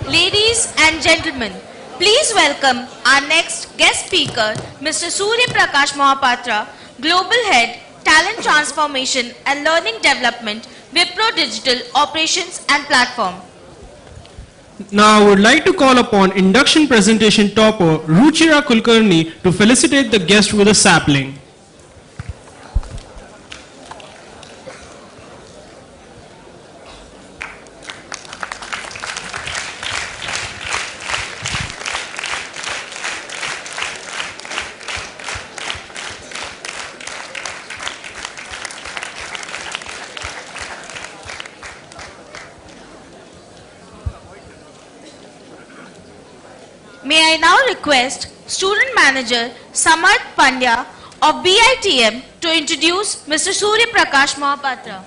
Ladies and gentlemen, please welcome our next guest speaker, Mr. Surya Prakash Mohapatra, Global Head, Talent Transformation and Learning Development, Wipro Digital Operations and Platform. Now I would like to call upon induction presentation topper Ruchira Kulkarni to felicitate the guest with a sapling. May I now request Student Manager Samarth Pandya of BITM to introduce Mr. Surya Prakash Mohapatra.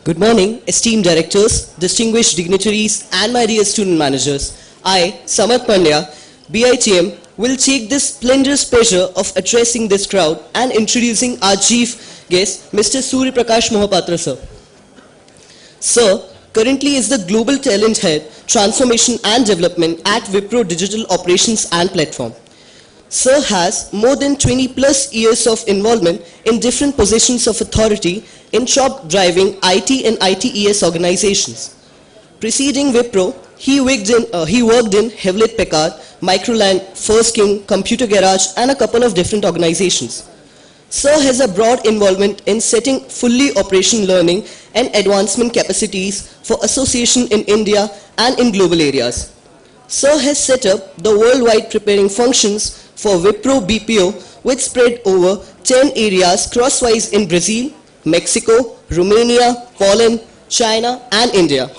Good morning, esteemed directors, distinguished dignitaries, and my dear student managers. I, Samarth Pandya, BITM, will take this splendorous pleasure of addressing this crowd and introducing our chief guest, Mr. Surya Prakash Mohapatra, sir. Sir currently is the Global Talent Head, Transformation and Development at Wipro Digital Operations and Platform. Sir has more than 20 plus years of involvement in different positions of authority in top driving IT and ITES organizations. Preceding Wipro, he worked in Hewlett Packard, Microland, First King, Computer Garage, and a couple of different organizations. Sir has a broad involvement in setting fully operational learning and advancement capacities for association in India and in global areas. Sir has set up the worldwide preparing functions for Wipro BPO, which spread over 10 areas crosswise in Brazil, Mexico, Romania, Poland, China, and India.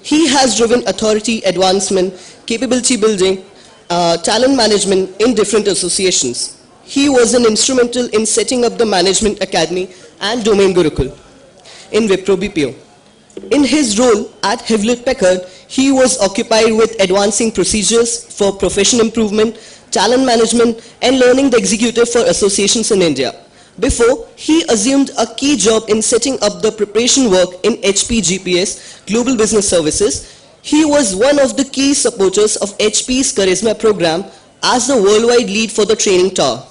He has driven authority advancement, capability building, talent management in different associations. He was an instrumental in setting up the Management Academy and Domain Gurukul in Wipro BPO. In his role at Hewlett Packard, he was occupied with advancing procedures for professional improvement, talent management, and learning the executive for associations in India. Before, he assumed a key job in setting up the preparation work in HP GPS, Global Business Services. He was one of the key supporters of HP's Charisma program as the worldwide lead for the training tower.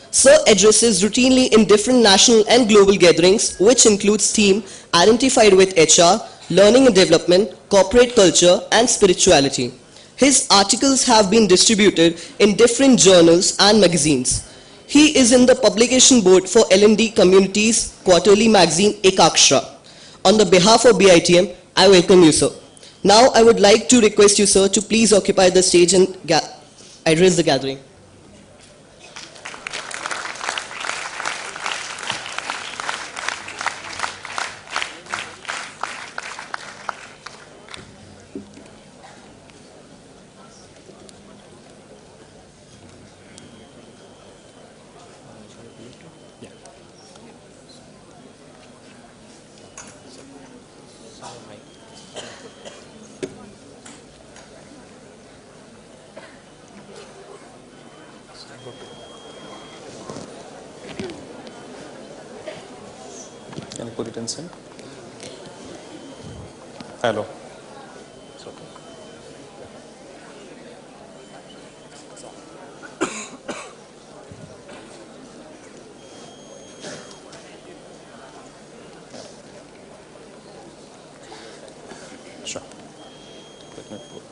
Sir addresses routinely in different national and global gatherings, which includes themes identified with HR, learning and development, corporate culture, and spirituality. His articles have been distributed in different journals and magazines. He is in the publication board for L&D Communities quarterly magazine Ekakshra. On the behalf of BITM, I welcome you, sir. Now I would like to request you, sir, to please occupy the stage and address the gathering. Can you put it in sync? Hello. It's okay. Sure. Let me put.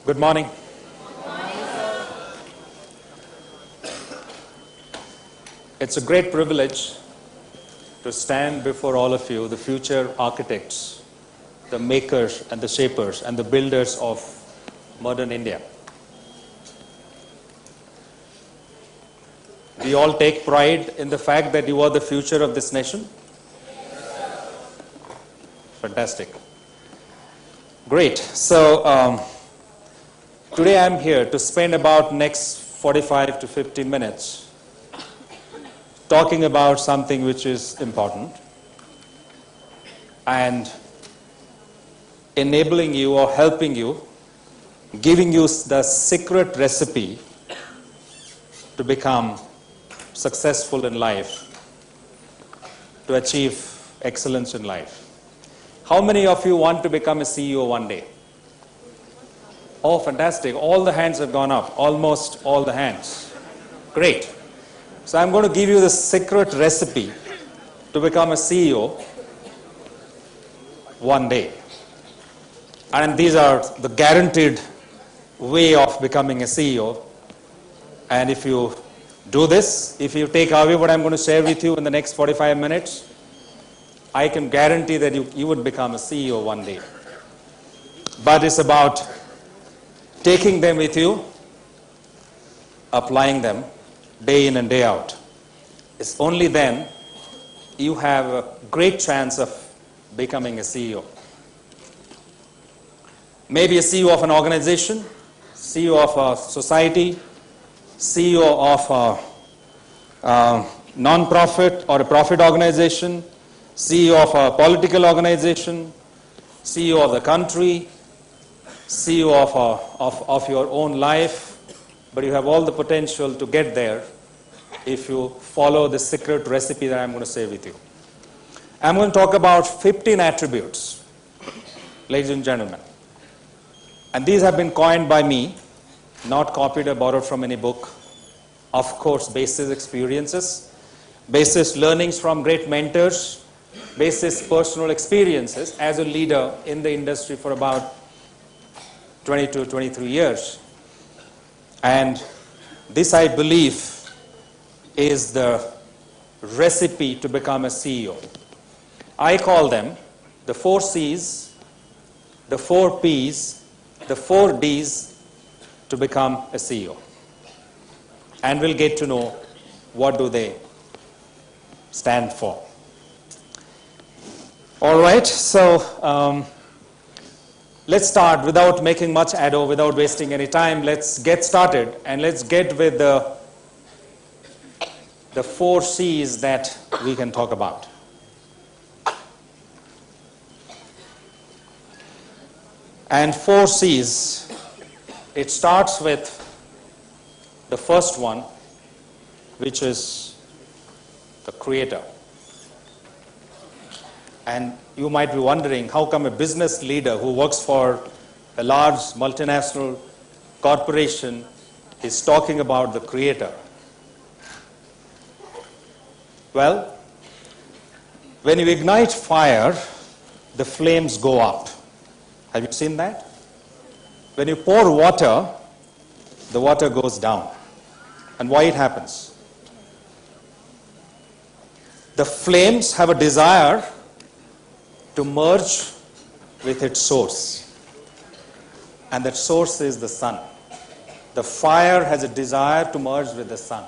Good morning. It's a great privilege to stand before all of you, the future architects, the makers and the shapers and the builders of modern India. We all take pride in the fact that you are the future of this nation. Fantastic. Great. So today I'm here to spend about next 45 to 50 minutes talking about something which is important and enabling you or helping you, giving you the secret recipe to become successful in life, to achieve excellence in life. How many of you want to become a CEO one day? Oh, fantastic. All the hands have gone up. Almost all the hands. Great. So I'm going to give you the secret recipe to become a CEO one day. And these are the guaranteed way of becoming a CEO. And if you do this, if you take away what I'm going to share with you in the next 45 minutes, I can guarantee that you would become a CEO one day. But it's about taking them with you, applying them day in and day out. It's only then you have a great chance of becoming a CEO. Maybe a CEO of an organization, CEO of a society, CEO of a non-profit or a profit organization, CEO of a political organization, CEO of the country, CEO of your own life, but you have all the potential to get there if you follow the secret recipe that I'm going to share with you. I'm going to talk about 15 attributes, ladies and gentlemen. And these have been coined by me, not copied or borrowed from any book. Of course, basis experiences, basis learnings from great mentors, basis personal experiences as a leader in the industry for about 22, 23 years. And this, I believe, is the recipe to become a CEO. I call them the 4 C's, the 4 P's, the 4 D's to become a CEO. And we'll get to know what do they stand for. All right, so let's start without making much ado, without wasting any time. Let's get started and let's get with the 4 C's that we can talk about. And 4 C's, it starts with the first one, which is the creator. And you might be wondering, how come a business leader who works for a large multinational corporation is talking about the creator? Well, when you ignite fire, the flames go up. Have you seen that? When you pour water, the water goes down. And why it happens? The flames have a desire to merge with its source. And that source is the sun. The fire has a desire to merge with the sun.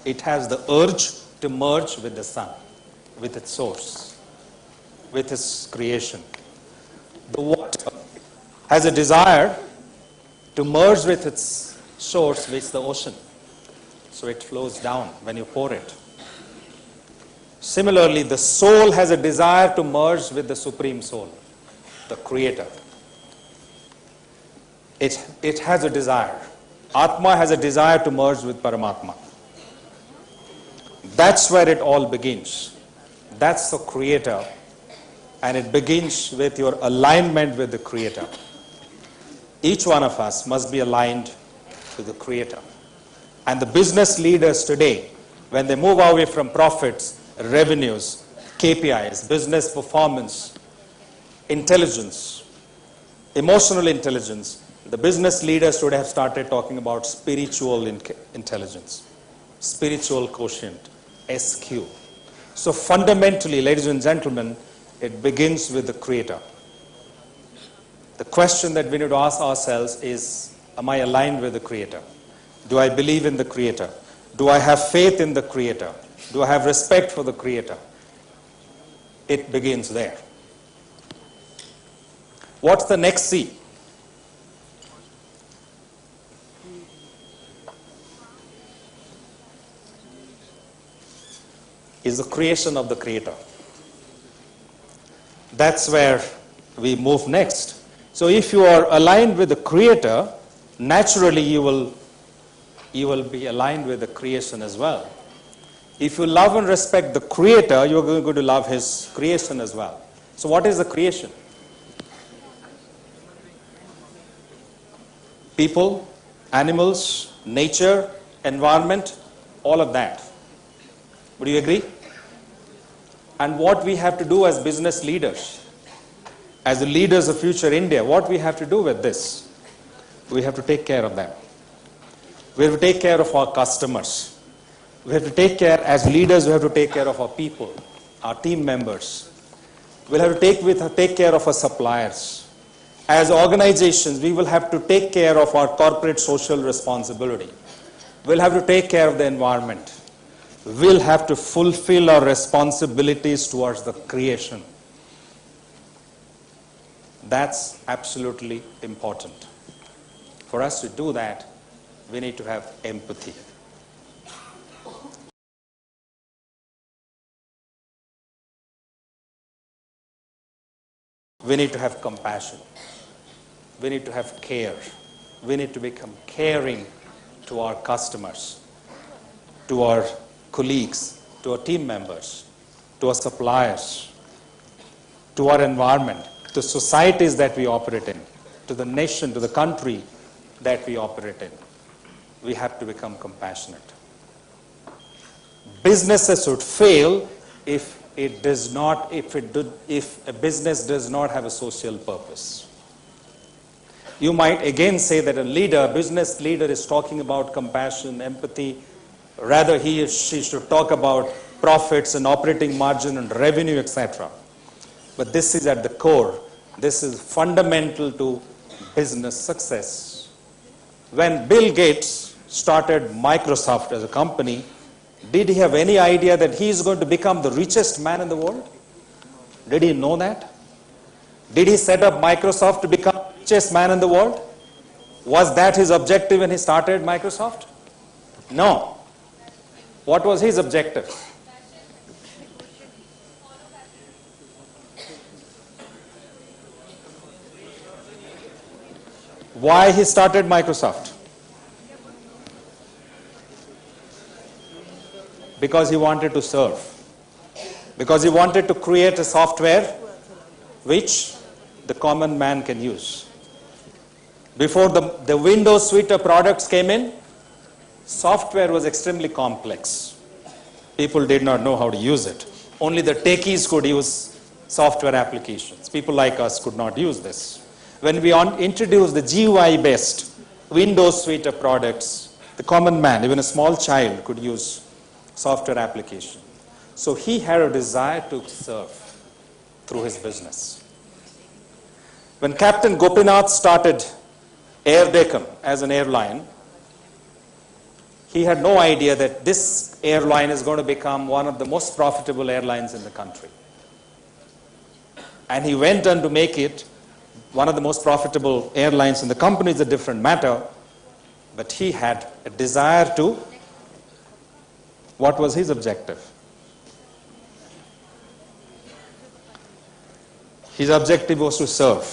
It has the urge to merge with the sun, with its source, with its creation. The water has a desire to merge with its source, which is the ocean. So it flows down when you pour it. Similarly, the soul has a desire to merge with the Supreme Soul, the Creator. It has a desire. Atma has a desire to merge with Paramatma. That's where it all begins. That's the Creator. And it begins with your alignment with the Creator. Each one of us must be aligned to the Creator. And the business leaders today, when they move away from profits, revenues, KPIs, business performance, intelligence, emotional intelligence, the business leaders should have started talking about spiritual intelligence, spiritual quotient, SQ. So fundamentally, ladies and gentlemen, it begins with the Creator. The question that we need to ask ourselves is, am I aligned with the Creator? Do I believe in the Creator? Do I have faith in the Creator? Do I have respect for the Creator? It begins there. What's the next C? is the creation of the creator. That's where we move next. So if you are aligned with the creator, naturally you will be aligned with the creation as well. If you love and respect the creator, you're going to love his creation as well. So what is the creation? People, animals, nature, environment, all of that. Would you agree? And what we have to do as business leaders, as the leaders of future India, what we have to do with this? We have to take care of them. We have to take care of our customers. We have to take care, as leaders, we have to take care of our people, our team members. We'll have to take care of our suppliers. As organizations, we will have to take care of our corporate social responsibility. We'll have to take care of the environment. We'll have to fulfill our responsibilities towards the creation. That's absolutely important. For us to do that, we need to have empathy. We need to have compassion. We need to have care. We need to become caring to our customers, to our colleagues, to our team members, to our suppliers, to our environment, to societies that we operate in, to the nation, to the country that we operate in. We have to become compassionate. Businesses would fail if a business does not have a social purpose. You might again say that a business leader is talking about compassion, empathy. Rather, he or she should talk about profits and operating margin and revenue, etc. But this is at the core. This is fundamental to business success. When Bill Gates started Microsoft as a company, did he have any idea that he is going to become the richest man in the world? Did he know that? Did he set up Microsoft to become the richest man in the world? Was that his objective when he started Microsoft? No. What was his objective? Why he started Microsoft? Because he wanted to serve. Because he wanted to create a software which the common man can use. Before the Windows suite of products came in, software was extremely complex. People did not know how to use it. Only the techies could use software applications. People like us could not use this. When we introduced the GUI-based Windows suite of products, the common man, even a small child, could use software application. So he had a desire to serve through his business. When Captain Gopinath started Air Deccan as an airline, he had no idea that this airline is going to become one of the most profitable airlines in the country. And he went on to make it one of the most profitable airlines in the company. Is a different matter, but he had a desire to. What was his objective? His objective was to serve,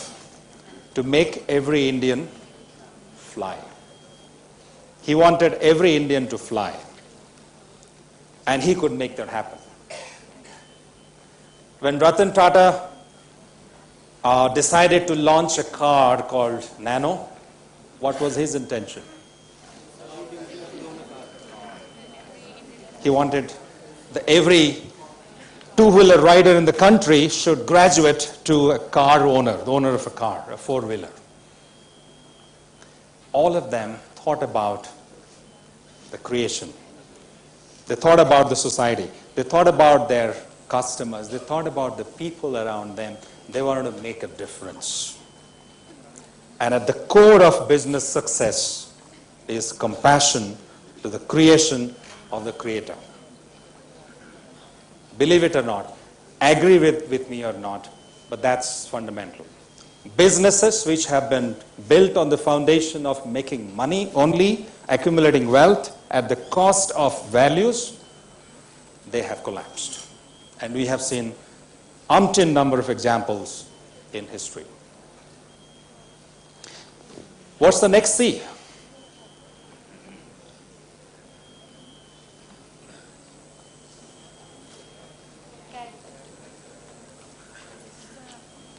to make every Indian fly. He wanted every Indian to fly, and he could make that happen. When Ratan Tata decided to launch a car called Nano, what was his intention? He wanted every two-wheeler rider in the country should graduate to a car owner, the owner of a car, a four-wheeler. All of them thought about the creation. They thought about the society. They thought about their customers. They thought about the people around them. They wanted to make a difference. And at the core of business success is compassion to the creation of the Creator. Believe it or not, agree with me or not, but that's fundamental. Businesses which have been built on the foundation of making money only, accumulating wealth at the cost of values, they have collapsed. And we have seen umpteen number of examples in history. What's the next C?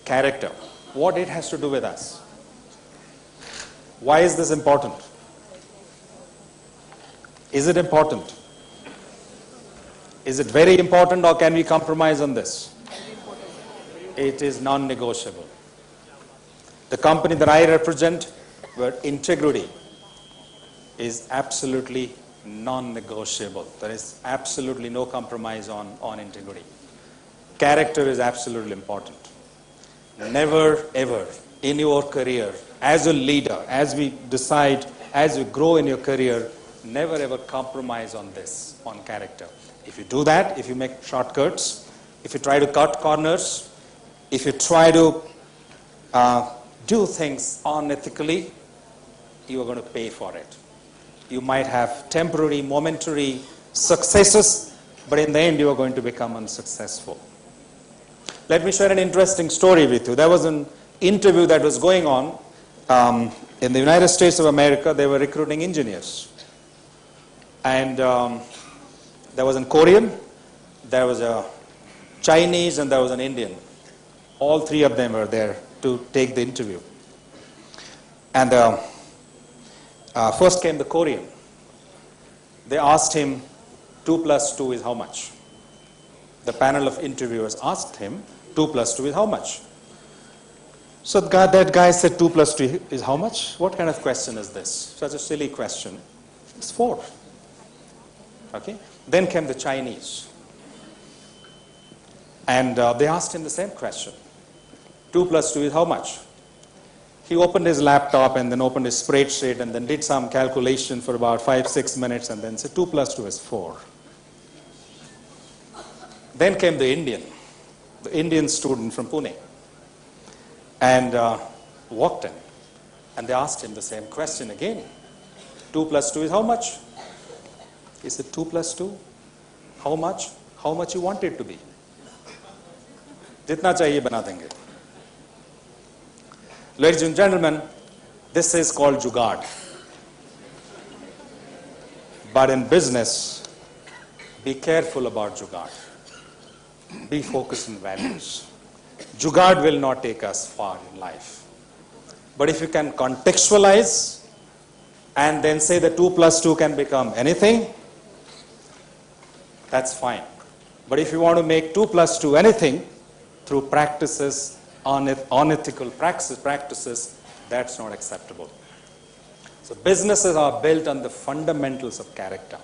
Character. What it has to do with us? Why is this important? Is it important? Is it very important, or can we compromise on this? It is non-negotiable. The company that I represent, where integrity is absolutely non-negotiable. There is absolutely no compromise on integrity. Character is absolutely important. Never ever in your career, as a leader, as we decide, as you grow in your career, never ever compromise on this, on character. If you do that, if you make shortcuts, if you try to cut corners, if you try to do things unethically, you are going to pay for it. You might have temporary, momentary successes, but in the end you are going to become unsuccessful. Let me share an interesting story with you. There was an interview that was going on in the United States of America. They were recruiting engineers. And there was a Korean, there was a Chinese, and there was an Indian. All three of them were there to take the interview. And first came the Korean. They asked him, 2 plus 2 is how much? The panel of interviewers asked him, 2 plus 2 is how much? So that guy said 2 plus 2 is how much? What kind of question is this? Such a silly question. It's 4. Okay. Then came the Chinese. And they asked him the same question. 2 plus 2 is how much? He opened his laptop and then opened his spreadsheet and then did some calculation for about 5-6 minutes and then said 2 plus 2 is 4. Then came the Indian student from Pune, and walked in, and they asked him the same question again. 2 plus 2 is how much? He said 2 plus 2, how much? How much you want it to be? Jitna chahiye bana denge. Ladies and gentlemen, this is called jugaad. But in business, be careful about jugaad. Be focused on values. Jugaad will not take us far in life. But if you can contextualize and then say that 2 plus 2 can become anything, that's fine. But if you want to make 2 plus 2 anything through practices, unethical practices, that's not acceptable. So businesses are built on the fundamentals of character,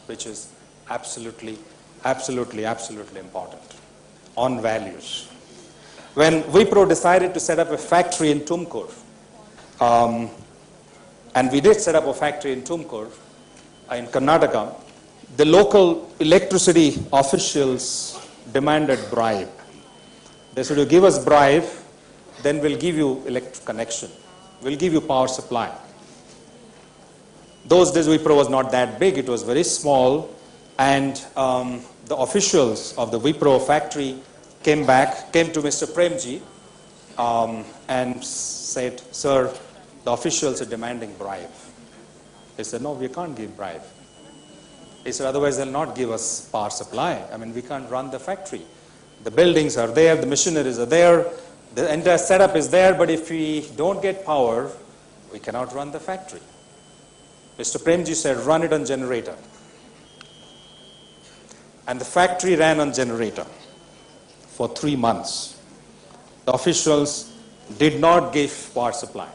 which is absolutely important, on values. When Wipro decided to set up a factory in Tumkur, and we did set up a factory in Tumkur, in Karnataka, the local electricity officials demanded bribe. They said, you give us bribe, then we'll give you electric connection. We'll give you power supply. Those days Wipro was not that big, it was very small, and the officials of the Wipro factory came to Mr. Premji and said, sir, the officials are demanding bribe. He said, no, we can't give bribe. He said, otherwise they'll not give us power supply. I mean, we can't run the factory. The buildings are there, the machineries are there, the entire setup is there, but if we don't get power, we cannot run the factory. Mr. Premji said, run it on generator. And the factory ran on generator for 3 months. The officials did not give power supply.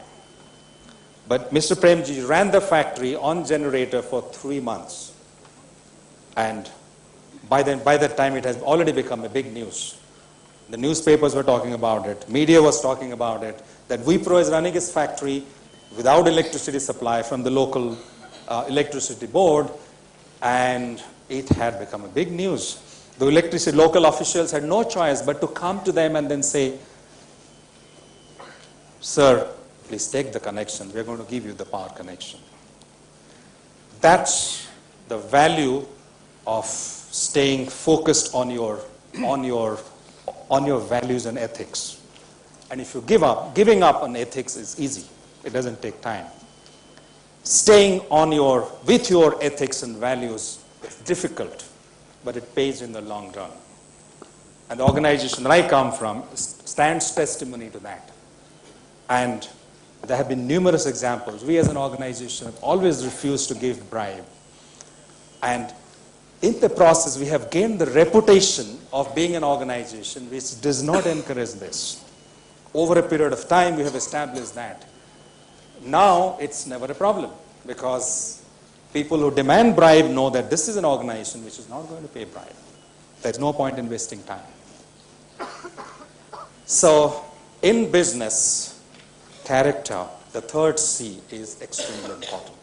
But Mr. Premji ran the factory on generator for 3 months. And by that time it has already become a big news. The newspapers were talking about it, media was talking about it, that Wipro is running its factory without electricity supply from the local electricity board, and it had become a big news. The local officials had no choice but to come to them and then say, sir, please take the connection. We're going to give you the power connection. That's the value of staying focused on your values and ethics. And if you giving up on ethics is easy. It doesn't take time. Staying with your ethics and values is difficult, but it pays in the long run. And the organization that I come from stands testimony to that. And there have been numerous examples. We as an organization have always refused to give bribe. And in the process, we have gained the reputation of being an organization which does not encourage this. Over a period of time, we have established that. Now, it's never a problem because people who demand bribe know that this is an organization which is not going to pay bribe. There's no point in wasting time. So, in business, character, the third C is extremely important.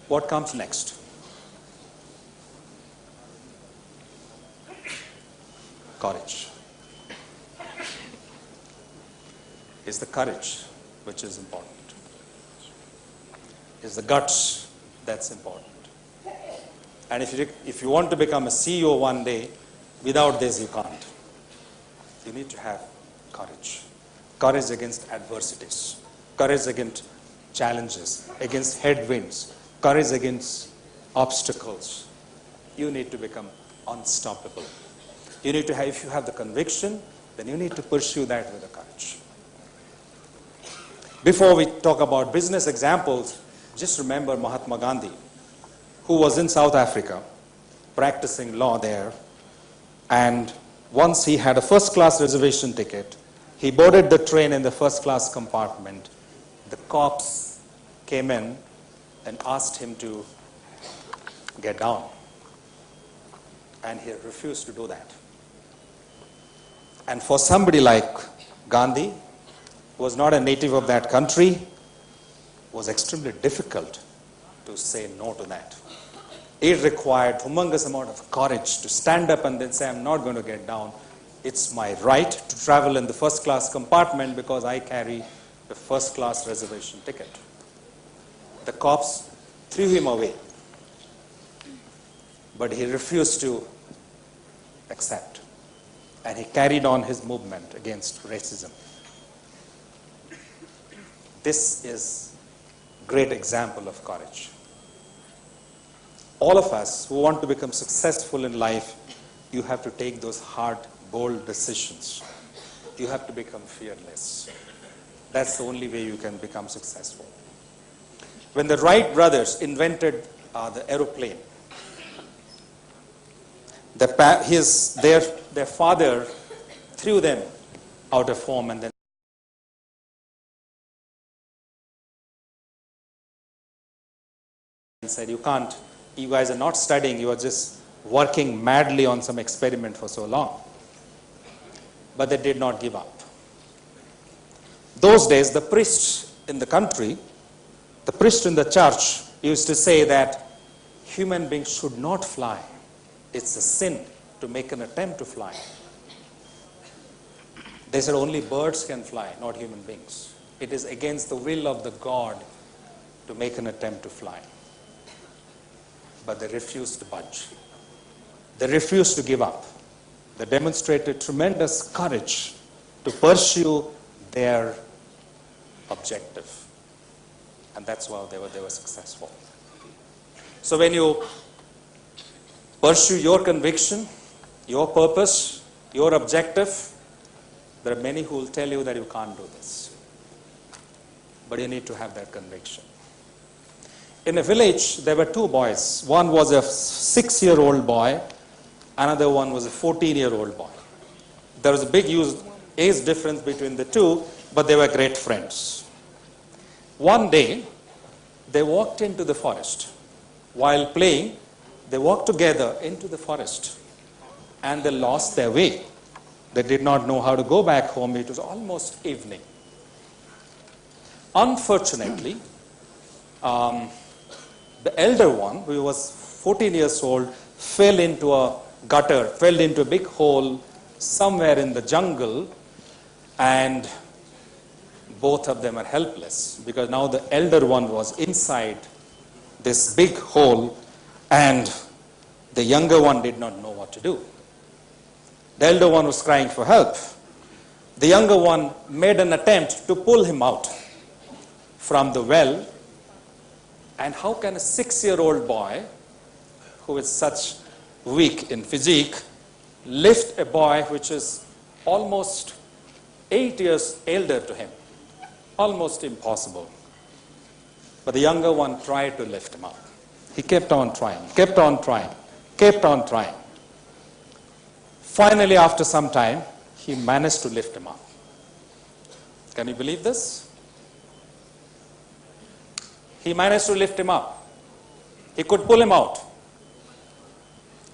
What comes next? Courage. It's the courage which is important. It's the guts that's important. And if you want to become a CEO one day, without this you can't. You need to have courage. Courage against adversities. Courage against challenges, against headwinds. Courage against obstacles. You need to become unstoppable. You need to have, if you have the conviction, then you need to pursue that with the courage. Before we talk about business examples, just remember Mahatma Gandhi, who was in South Africa, practicing law there, and once he had a first-class reservation ticket, he boarded the train in the first-class compartment. The cops came in and asked him to get down, and he refused to do that. And for somebody like Gandhi, who was not a native of that country, it was extremely difficult to say no to that. It required humongous amount of courage to stand up and then say, I'm not going to get down. It's my right to travel in the first class compartment because I carry the first class reservation ticket. The cops threw him away, but he refused to accept. And he carried on his movement against racism. This is a great example of courage. All of us who want to become successful in life, you have to take those hard, bold decisions. You have to become fearless. That's the only way you can become successful. When the Wright brothers invented the aeroplane, their father threw them out of home and then said, you guys are not studying, you are just working madly on some experiment for so long. But they did not give up. Those days, the priests in the country, the priest in the church used to say that human beings should not fly. It's a sin to make an attempt to fly. They said only birds can fly, not human beings. It is against the will of the God to make an attempt to fly. But they refused to budge. They refused to give up. They demonstrated tremendous courage to pursue their objective. And that's why they were successful. So when you pursue your conviction, your purpose, your objective, there are many who will tell you that you can't do this. But you need to have that conviction. In a village, there were two boys. One was a 6-year-old boy, another one was a 14-year-old boy. There was a big age difference between the two, but they were great friends. One day, they walked into the forest. While playing, they walked together into the forest, and they lost their way. They did not know how to go back home. It was almost evening. Unfortunately, the elder one, who was 14 years old, fell into a gutter, fell into a big hole somewhere in the jungle, and both of them are helpless because now the elder one was inside this big hole And the younger one did not know what to do. The elder one was crying for help. The younger one made an attempt to pull him out from the well. And how can a 6-year-old boy, who is such weak in physique, lift a boy which is almost 8 years elder to him? Almost impossible. But the younger one tried to lift him up. He kept on trying, kept on trying, kept on trying. Finally, after some time, he managed to lift him up. Can you believe this? He managed to lift him up. He could pull him out.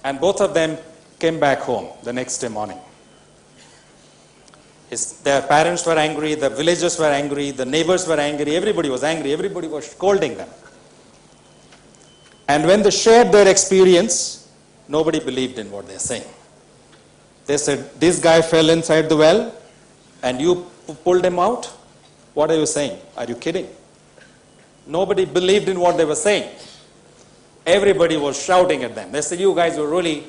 And both of them came back home the next day morning. Their parents were angry, the villagers were angry, the neighbors were angry, everybody was angry, everybody was scolding them. And when they shared their experience, nobody believed in what they're saying. They said, this guy fell inside the well and you pulled him out? What are you saying? Are you kidding? Nobody believed in what they were saying. Everybody was shouting at them. They said, you guys were really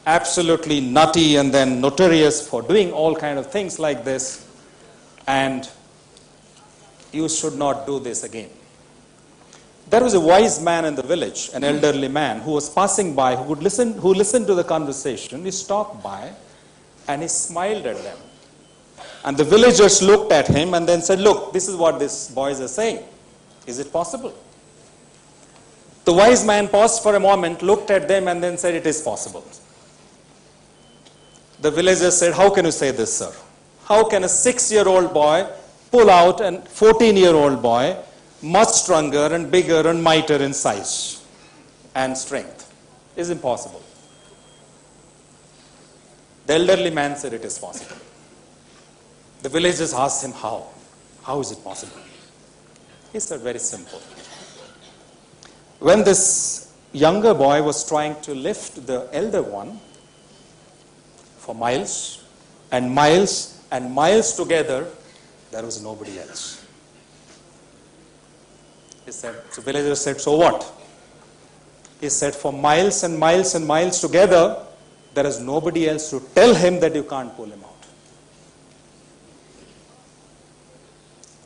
absolutely nutty and then notorious for doing all kind of things like this, and you should not do this again. There was a wise man in the village, an elderly man who was passing by, who listened to the conversation. He stopped by and he smiled at them. And the villagers looked at him and then said, look, this is what these boys are saying. Is it possible? The wise man paused for a moment, looked at them and then said, it is possible. The villagers said, how can you say this, sir? How can a 6-year-old boy pull out a 14-year-old boy, much stronger and bigger and mightier in size and strength? It's impossible. The elderly man said it is possible. The villagers asked him how. How is it possible? He said, very simple. When this younger boy was trying to lift the elder one, for miles and miles and miles together, there was nobody else. He said, so villagers said, so what? He said, for miles and miles and miles together, there is nobody else to tell him that you can't pull him out.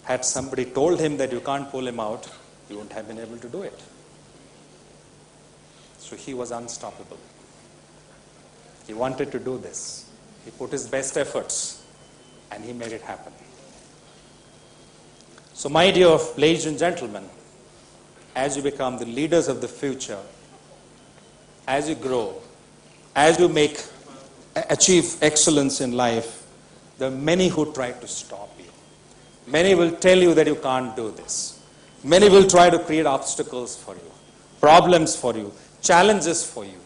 Had somebody told him that you can't pull him out, he wouldn't have been able to do it. So he was unstoppable. He wanted to do this. He put his best efforts and he made it happen. So my dear ladies and gentlemen, as you become the leaders of the future, as you grow, as you achieve excellence in life, there are many who try to stop you. Many will tell you that you can't do this. Many will try to create obstacles for you, problems for you, challenges for you.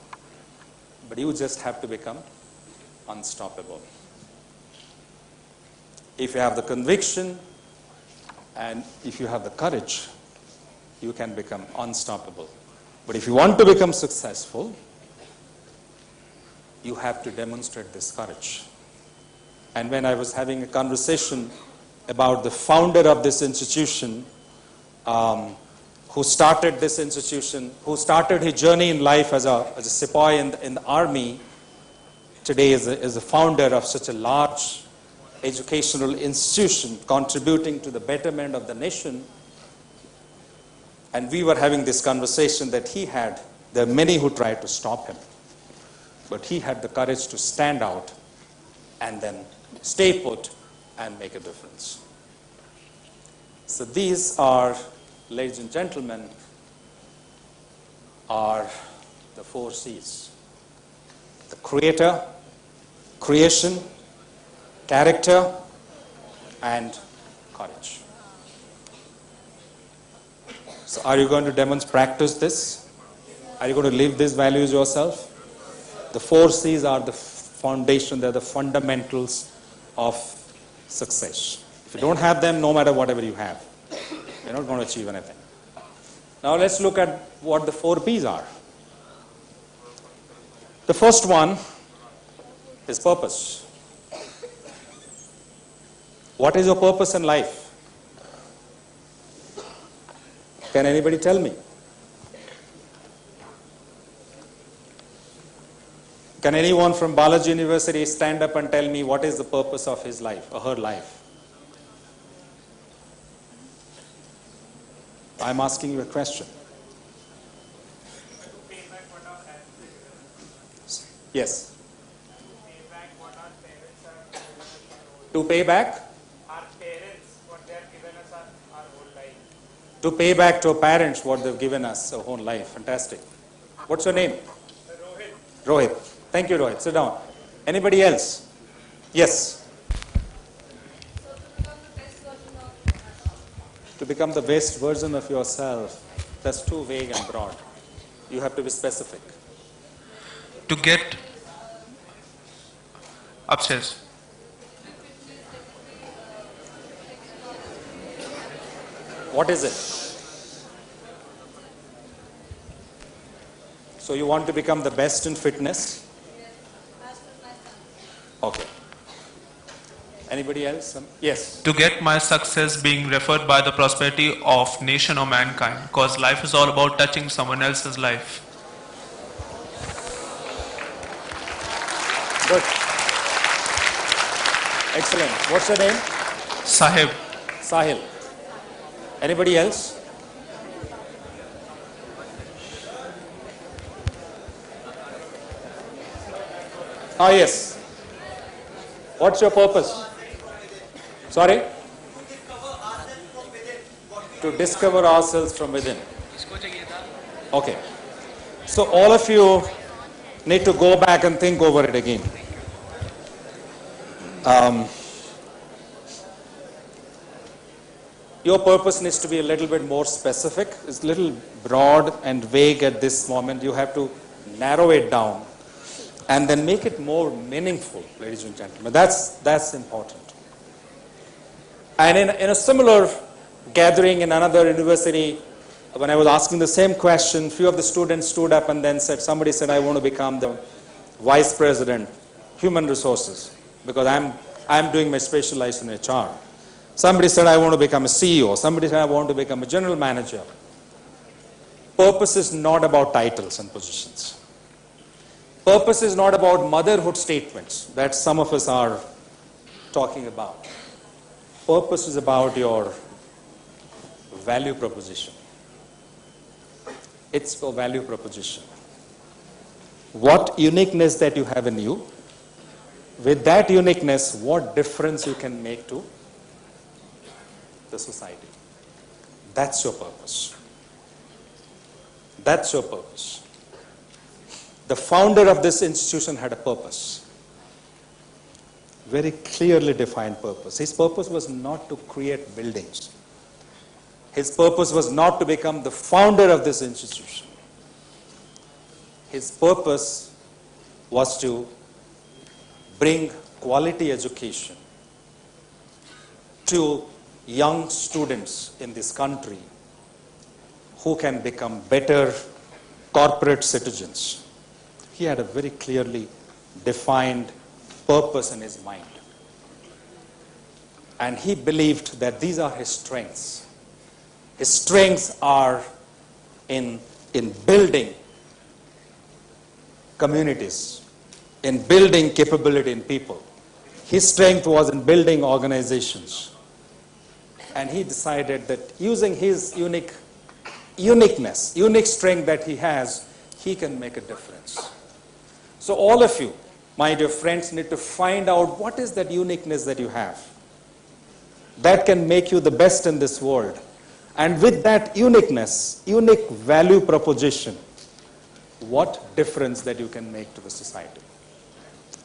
But you just have to become unstoppable. If you have the conviction and if you have the courage, you can become unstoppable. But if you want to become successful, you have to demonstrate this courage. And when I was having a conversation about the founder of this institution, who started this institution, who started his journey in life as a sepoy in the army, today is a founder of such a large educational institution contributing to the betterment of the nation. And we were having this conversation that there are many who tried to stop him. But he had the courage to stand out and then stay put and make a difference. So these are, ladies and gentlemen, are the 4 C's. The creator, creation, character, and courage. So are you going to practice this? Are you going to live these values yourself? The 4 C's are the foundation, they're the fundamentals of success. If you don't have them, no matter whatever you have, you're not going to achieve anything. Now let's look at what the 4 P's are. The first one is purpose. What is your purpose in life? Can anybody tell me? Can anyone from Balaji University stand up and tell me what is the purpose of his life or her life? I'm asking you a question. Yes. To pay back? Our parents, what they have given us our whole life. To pay back to our parents what they've given us our whole life. Fantastic. What's your name? Rohit. Rohit. Thank you, Rohit. Sit down. Anybody else? Yes. To become the best version of yourself. That's too vague and broad. You have to be specific. To get upstairs. What is it? So you want to become the best in fitness? Okay. Anybody else? Yes. To get my success being referred by the prosperity of nation or mankind, because life is all about touching someone else's life. Good. Excellent. What's your name? Sahib. Sahil. Anybody else? Ah, yes. What's your purpose? Sorry? To discover ourselves from within. Okay. So all of you need to go back and think over it again. Your purpose needs to be a little bit more specific. It's a little broad and vague at this moment. You have to narrow it down and then make it more meaningful, ladies and gentlemen. That's important. And in a similar gathering in another university, when I was asking the same question, few of the students stood up and then said, somebody said, I want to become the vice president, human resources, because I'm doing my specialization in HR. Somebody said, I want to become a CEO. Somebody said, I want to become a general manager. Purpose is not about titles and positions. Purpose is not about motherhood statements that some of us are talking about. Purpose is about your value proposition. It's your value proposition. What uniqueness that you have in you, with that uniqueness, what difference you can make to the society. That's your purpose. That's your purpose. The founder of this institution had a purpose. Very clearly defined purpose. His purpose was not to create buildings. His purpose was not to become the founder of this institution. His purpose was to bring quality education to young students in this country who can become better corporate citizens. He had a very clearly defined purpose in his mind. And he believed that these are his strengths. His strengths are in building communities, in building capability in people. His strength was in building organizations. And he decided that using his unique strength that he has, he can make a difference. So all of you, my dear friends, need to find out what is that uniqueness that you have that can make you the best in this world. And with that uniqueness, unique value proposition, what difference that you can make to the society.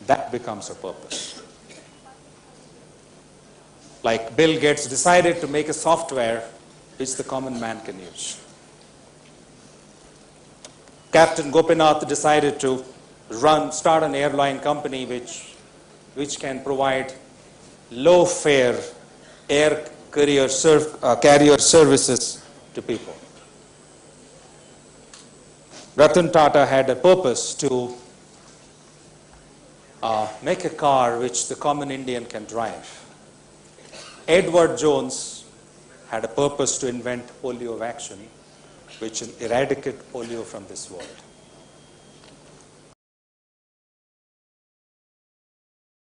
That becomes a purpose. Like Bill Gates decided to make a software which the common man can use. Captain Gopinath decided to start an airline company which can provide low fare air carrier services to people. Ratan Tata had a purpose to make a car which the common Indian can drive. Edward Jones had a purpose to invent polio vaccine, which will eradicate polio from this world.